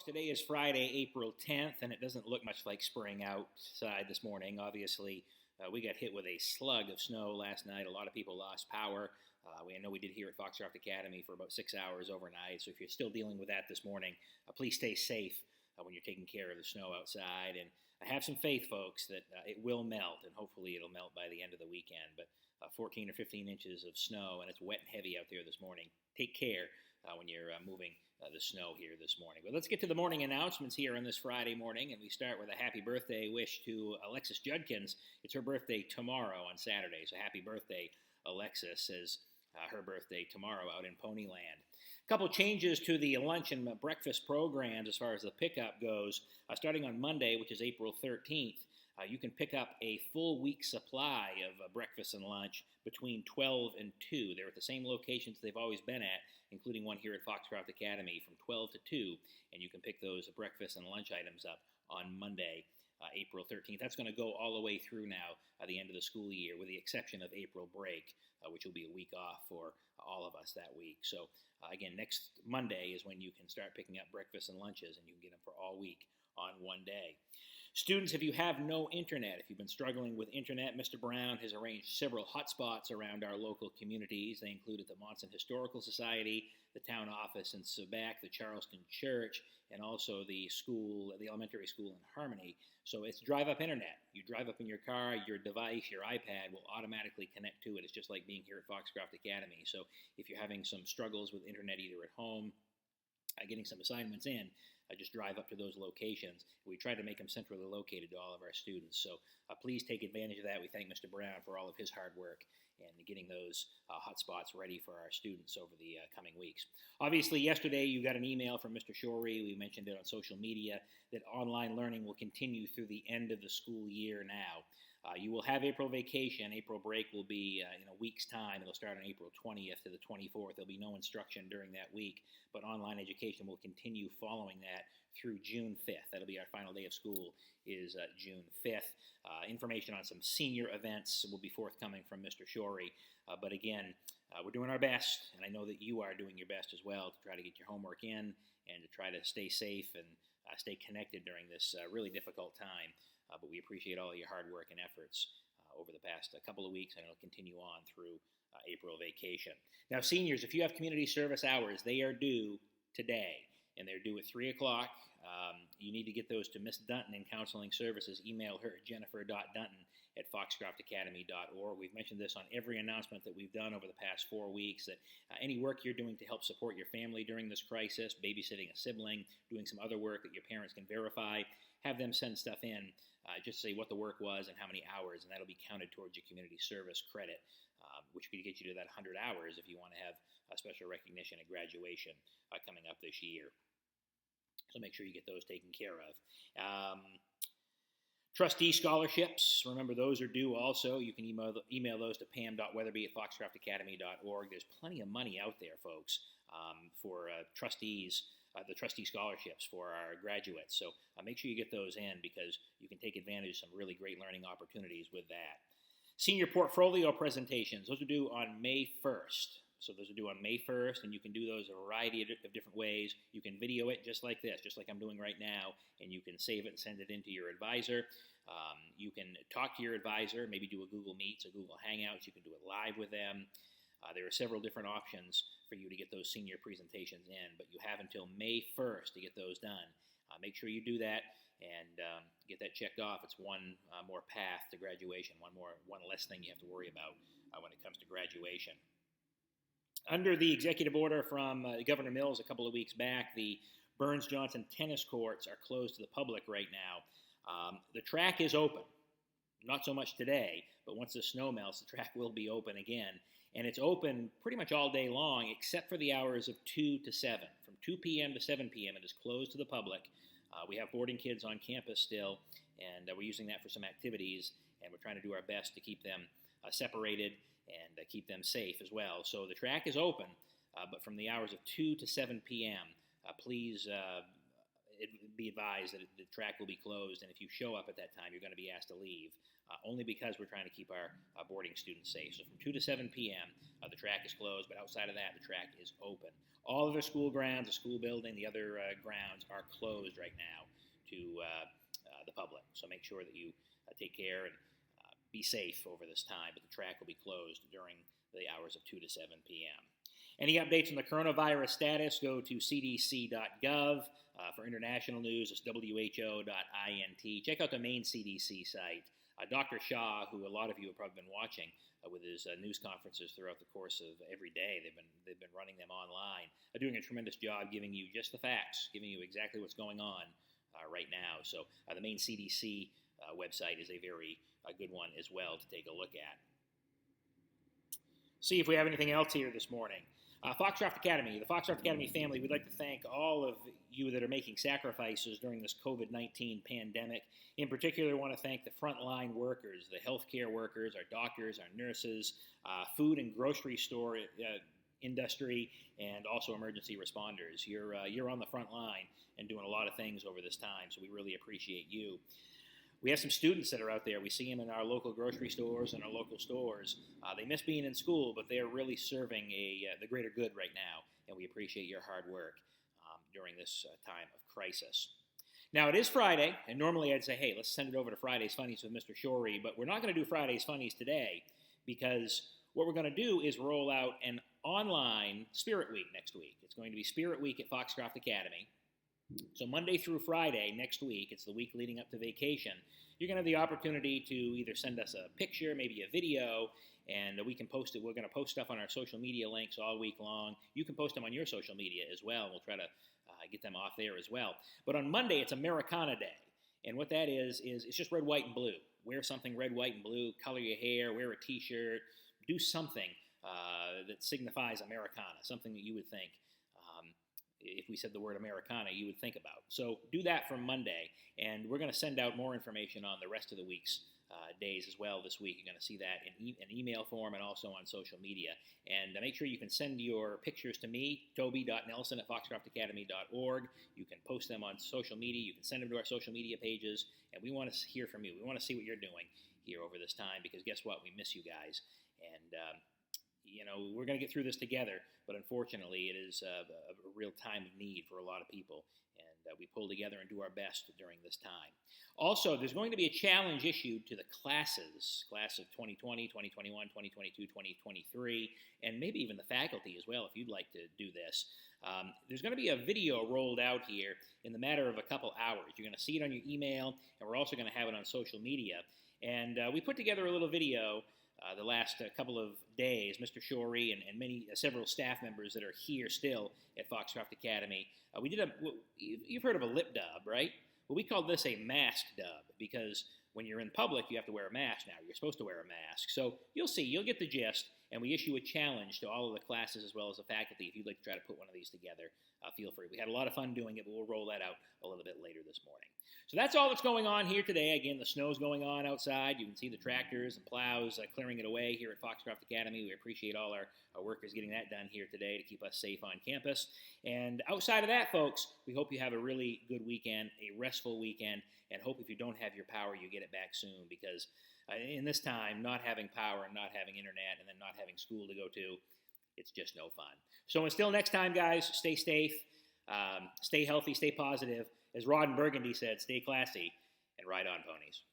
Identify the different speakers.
Speaker 1: Folks, today is Friday, April 10th, and it doesn't look much like spring outside this morning. Obviously, we got hit with a slug of snow last night. A lot of people lost power. I know we did here at Foxcroft Academy for about 6 hours overnight. So if you're still dealing with that this morning, please stay safe when you're taking care of the snow outside. And I have some faith, folks, that it will melt, and hopefully it'll melt by the end of the weekend. But 14 or 15 inches of snow, and it's wet and heavy out there this morning. Take care when you're moving the snow here this morning. But let's get to the morning announcements here on this Friday morning, and we start with a happy birthday wish to Alexis Judkins. It's her birthday tomorrow on Saturday, so happy birthday, Alexis, as her birthday tomorrow out in Ponyland. A couple changes to the lunch and breakfast programs as far as the pickup goes. Starting on Monday, which is April 13th, you can pick up a full week supply of breakfast and lunch between 12 and 2. They're at the same locations they've always been at, including one here at Foxcroft Academy from 12 to 2, and you can pick those breakfast and lunch items up on Monday, April 13th. That's going to go all the way through now the end of the school year, with the exception of April break, which will be a week off for all of us that week. So again, next Monday is when you can start picking up breakfast and lunches, and you can get them for all week on one day. Students, if you have no internet, if you've been struggling with internet, Mr. Brown has arranged several hotspots around our local communities. They included the Monson Historical Society, the town office in Sebec, the Charleston Church, and also the school, the elementary school in Harmony. So it's drive-up internet. You drive up in your car, your device, your iPad will automatically connect to it. It's just like being here at Foxcroft Academy. So if you're having some struggles with internet either at home, getting some assignments in, just drive up to those locations. We try to make them centrally located to all of our students. So please take advantage of that. We thank Mr. Brown for all of his hard work and getting those hotspots ready for our students over the coming weeks. Obviously, yesterday you got an email from Mr. Shorey. We mentioned it on social media that online learning will continue through the end of the school year now. You will have April vacation. April break will be in a week's time. It'll start on April 20th to the 24th. There'll be no instruction during that week, but online education will continue following that through June 5th. That'll be our final day of school, is June 5th. Information on some senior events will be forthcoming from Mr. Shorey. But again, we're doing our best, and I know that you are doing your best as well to try to get your homework in and to try to stay safe and stay connected during this really difficult time. But we appreciate all of your hard work and efforts over the past couple of weeks, and it'll continue on through April vacation. Now, seniors, if you have community service hours, they are due today, and they're due at 3 o'clock. You need to get those to Miss Dunton in Counseling Services. Email her at jennifer.dunton@foxcroftacademy.org. We've mentioned this on every announcement that we've done over the past 4 weeks, that any work you're doing to help support your family during this crisis, babysitting a sibling, doing some other work that your parents can verify, have them send stuff in. Just say what the work was and how many hours, and that'll be counted towards your community service credit, which could get you to that 100 hours if you want to have a special recognition at graduation coming up this year. So make sure you get those taken care of. Trustee scholarships, remember those are due also. You can email those to pam.weatherby@foxcroftacademy.org. There's plenty of money out there, folks, for trustees, the trustee scholarships for our graduates. So make sure you get those in, because you can take advantage of some really great learning opportunities with that. Senior portfolio presentations, those are due on May 1st. So those are due on May 1st, and you can do those a variety of different ways. You can video it just like this, just like I'm doing right now, and you can save it and send it in to your advisor. You can talk to your advisor, maybe do a Google Meets or Google Hangouts. You can do it live with them. There are several different options for you to get those senior presentations in, but you have until May 1st to get those done. Make sure you do that and get that checked off. It's one more path to graduation, one less thing you have to worry about when it comes to graduation. Under the executive order from Governor Mills a couple of weeks back, the Burns-Johnson tennis courts are closed to the public right now. The track is open. Not so much today, but once the snow melts, the track will be open again. And it's open pretty much all day long, except for the hours of 2 to 7. From 2 p.m. to 7 p.m., it is closed to the public. We have boarding kids on campus still, and we're using that for some activities, and we're trying to do our best to keep them separated and keep them safe as well. So the track is open, but from the hours of 2 to 7 p.m., please be advised that the track will be closed, and if you show up at that time, you're going to be asked to leave only because we're trying to keep our boarding students safe. So from 2 to 7 p.m., the track is closed, but outside of that, the track is open. All of the school grounds, the school building, the other grounds are closed right now to the public. So make sure that you take care and be safe over this time, but the track will be closed during the hours of 2 to 7 p.m. Any updates on the coronavirus status, go to cdc.gov. For international news, it's who.int. Check out the main CDC site. Dr. Shah, who a lot of you have probably been watching with his news conferences throughout the course of every day, they've been running them online, doing a tremendous job giving you just the facts, giving you exactly what's going on right now. So the main CDC website is a very good one as well to take a look at. See if we have anything else here this morning. Foxcroft Academy, the Foxcroft Academy family, we'd like to thank all of you that are making sacrifices during this COVID-19 pandemic. In particular, I want to thank the frontline workers, the healthcare workers, our doctors, our nurses, food and grocery store industry, and also emergency responders. You're on the front line and doing a lot of things over this time, so we really appreciate you. We have some students that are out there. We see them in our local grocery stores and our local stores. They miss being in school, but they are really serving the greater good right now, and we appreciate your hard work during this time of crisis. Now, it is Friday, and normally I'd say, hey, let's send it over to Friday's Funnies with Mr. Shorey, but we're not going to do Friday's Funnies today because what we're going to do is roll out an online Spirit Week next week. It's going to be Spirit Week at Foxcroft Academy. So Monday through Friday next week, it's the week leading up to vacation, you're going to have the opportunity to either send us a picture, maybe a video, and we can post it. We're going to post stuff on our social media links all week long. You can post them on your social media as well. We'll try to get them off there as well. But on Monday, it's Americana Day. And what that is it's just red, white, and blue. Wear something red, white, and blue. Color your hair. Wear a T-shirt. Do something that signifies Americana, something that you would think, if we said the word Americana, you would think about. So do that from Monday, and we're going to send out more information on the rest of the week's days as well this week. You're going to see that in an email form and also on social media. And make sure you can send your pictures to me, toby.nelson@foxcroftacademy.org. You can post them on social media. You can send them to our social media pages, and we want to hear from you. We want to see what you're doing here over this time because guess what? We miss you guys. And we're going to get through this together, but unfortunately, it is a real time of need for a lot of people, and we pull together and do our best during this time. Also, there's going to be a challenge issued to the classes, class of 2020, 2021, 2022, 2023, and maybe even the faculty as well, if you'd like to do this. There's going to be a video rolled out here in the matter of a couple hours. You're going to see it on your email, and we're also going to have it on social media. And we put together a little video the last couple of days, Mr. Shorey and several staff members that are here still at Foxcroft Academy. We did you've heard of a lip dub, right? Well, we call this a mask dub because when you're in public, you have to wear a mask now. You're supposed to wear a mask. So you'll get the gist, and we issue a challenge to all of the classes as well as the faculty. If you'd like to try to put one of these together, feel free. We had a lot of fun doing it, but we'll roll that out a little bit later this morning. So that's all that's going on here today. Again, the snow's going on outside. You can see the tractors and plows clearing it away here at Foxcroft Academy. We appreciate all our workers getting that done here today to keep us safe on campus. And outside of that, folks, we hope you have a really good weekend, a restful weekend, and hope if you don't have your power, you get it back soon because in this time, not having power and not having internet and then not having school to go to, it's just no fun. So until next time, guys, stay safe, stay healthy, stay positive. As Rod and Burgundy said, stay classy and ride on, ponies.